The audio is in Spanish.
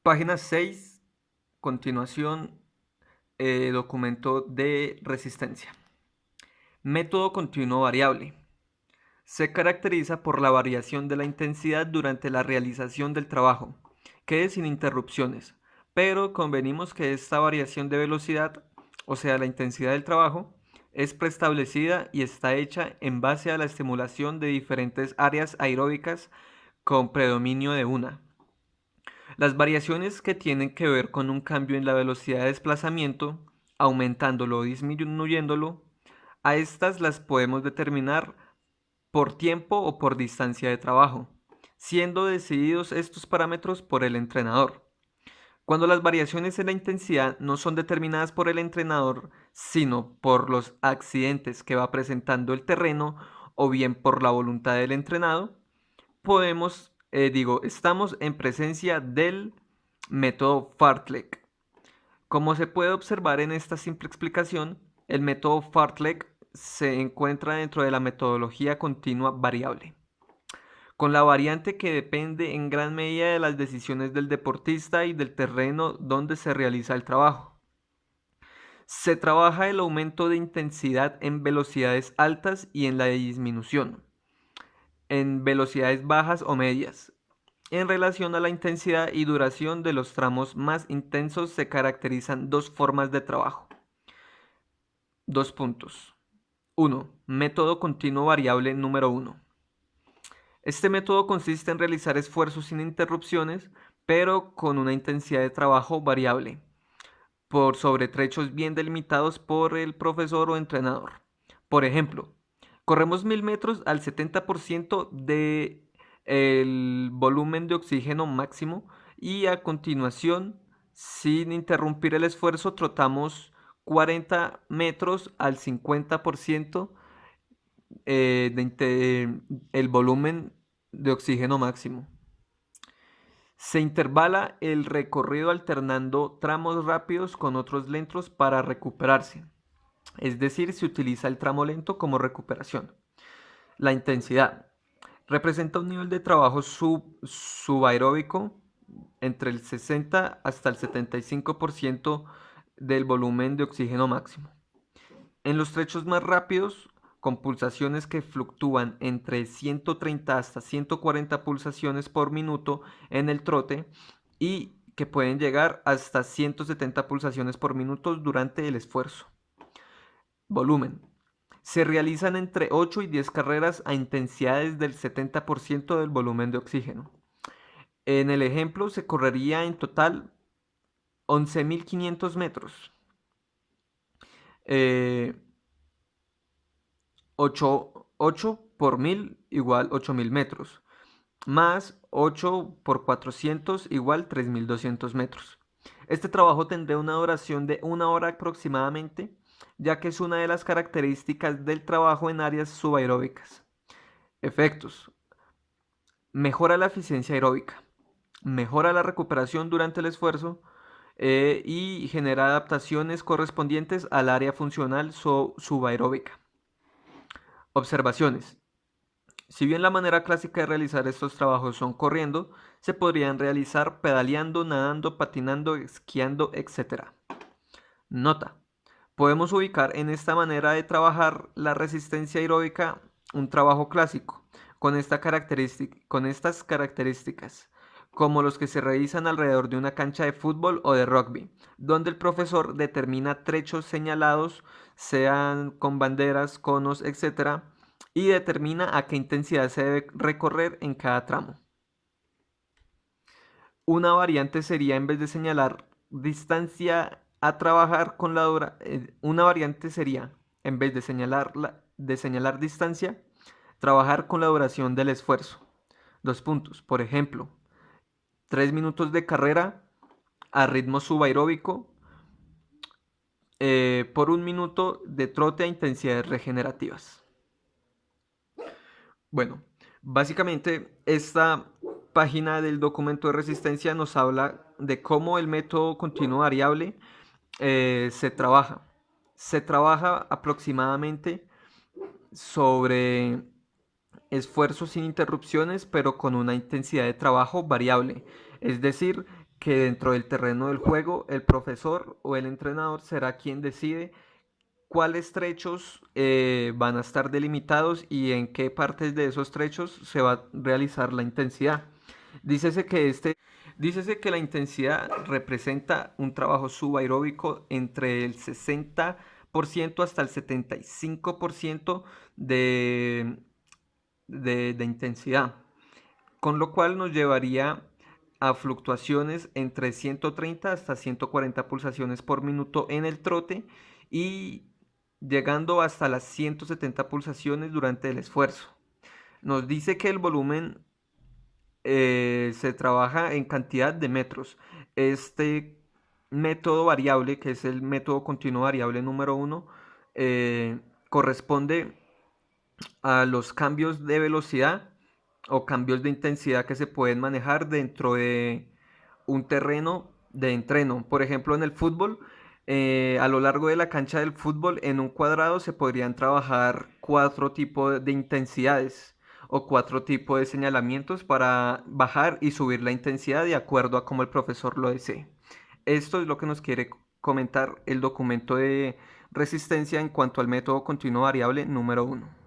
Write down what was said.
Página 6, continuación, documento de resistencia. Método continuo variable. Se caracteriza por la variación de la intensidad durante la realización del trabajo, que es sin interrupciones, pero convenimos que esta variación de velocidad, o sea, la intensidad del trabajo, es preestablecida y está hecha en base a la estimulación de diferentes áreas aeróbicas con predominio de una. Las variaciones que tienen que ver con un cambio en la velocidad de desplazamiento, aumentándolo o disminuyéndolo, a estas las podemos determinar por tiempo o por distancia de trabajo, siendo decididos estos parámetros por el entrenador. Cuando las variaciones en la intensidad no son determinadas por el entrenador, sino por los accidentes que va presentando el terreno o bien por la voluntad del entrenado, estamos en presencia del método Fartlek. Como se puede observar en esta simple explicación, el método Fartlek se encuentra dentro de la metodología continua variable, con la variante que depende en gran medida de las decisiones del deportista y del terreno donde se realiza el trabajo. Se trabaja el aumento de intensidad en velocidades altas y en la disminución en velocidades bajas o medias. En relación a la intensidad y duración de los tramos más intensos se caracterizan dos formas de trabajo. Dos puntos. 1. Método continuo variable número 1. Este método consiste en realizar esfuerzos sin interrupciones, pero con una intensidad de trabajo variable, por sobre trechos bien delimitados por el profesor o entrenador. Por ejemplo, corremos 1000 metros al 70% de el volumen de oxígeno máximo y a continuación, sin interrumpir el esfuerzo, trotamos 40 metros al 50% el volumen de oxígeno máximo. Se intervala el recorrido alternando tramos rápidos con otros lentos para recuperarse. Es decir, se utiliza el tramo lento como recuperación. La intensidad representa un nivel de trabajo subaeróbico entre el 60 hasta el 75% del volumen de oxígeno máximo. En los trechos más rápidos, con pulsaciones que fluctúan entre 130 hasta 140 pulsaciones por minuto en el trote y que pueden llegar hasta 170 pulsaciones por minuto durante el esfuerzo. Volumen. Se realizan entre 8 y 10 carreras a intensidades del 70% del volumen de oxígeno. En el ejemplo se correría en total 11.500 metros. 8 por 1000 igual 8000 metros. Más 8 por 400 igual 3200 metros. Este trabajo tendrá una duración de 1 hora aproximadamente, ya que es una de las características del trabajo en áreas subaeróbicas. Efectos. Mejora la eficiencia aeróbica, mejora la recuperación durante el esfuerzo y genera adaptaciones correspondientes al área funcional subaeróbica. Observaciones. Si bien la manera clásica de realizar estos trabajos son corriendo, se podrían realizar pedaleando, nadando, patinando, esquiando, etc. Nota. Podemos ubicar en esta manera de trabajar la resistencia aeróbica un trabajo clásico, con estas características, como los que se realizan alrededor de una cancha de fútbol o de rugby, donde el profesor determina trechos señalados, sean con banderas, conos, etc., y determina a qué intensidad se debe recorrer en cada tramo. Una variante sería, en vez de señalar distancia a trabajar con la una variante sería, en vez de señalar distancia, trabajar con la duración del esfuerzo. Dos puntos. Por ejemplo, 3 minutos de carrera a ritmo subaeróbico por 1 minuto de trote a intensidades regenerativas. Bueno, básicamente esta página del documento de resistencia nos habla de cómo el método continuo variable se trabaja. Se trabaja aproximadamente sobre esfuerzos sin interrupciones, pero con una intensidad de trabajo variable. Es decir, que dentro del terreno del juego el profesor o el entrenador será quien decide cuáles trechos van a estar delimitados y en qué partes de esos trechos se va a realizar la intensidad. Dícese que, dícese que la intensidad representa un trabajo subaeróbico entre el 60% hasta el 75% de, de intensidad, con lo cual nos llevaría a fluctuaciones entre 130 hasta 140 pulsaciones por minuto en el trote y llegando hasta las 170 pulsaciones durante el esfuerzo. Nos dice que el volumen se trabaja en cantidad de metros. Este método variable, que es el método continuo variable número uno, corresponde a los cambios de velocidad o cambios de intensidad que se pueden manejar dentro de un terreno de entreno. Por ejemplo, en el fútbol, a lo largo de la cancha del fútbol, en un cuadrado se podrían trabajar 4 tipos de intensidades o 4 tipos de señalamientos para bajar y subir la intensidad de acuerdo a como el profesor lo desee. Esto es lo que nos quiere comentar el documento de resistencia en cuanto al método continuo variable número uno.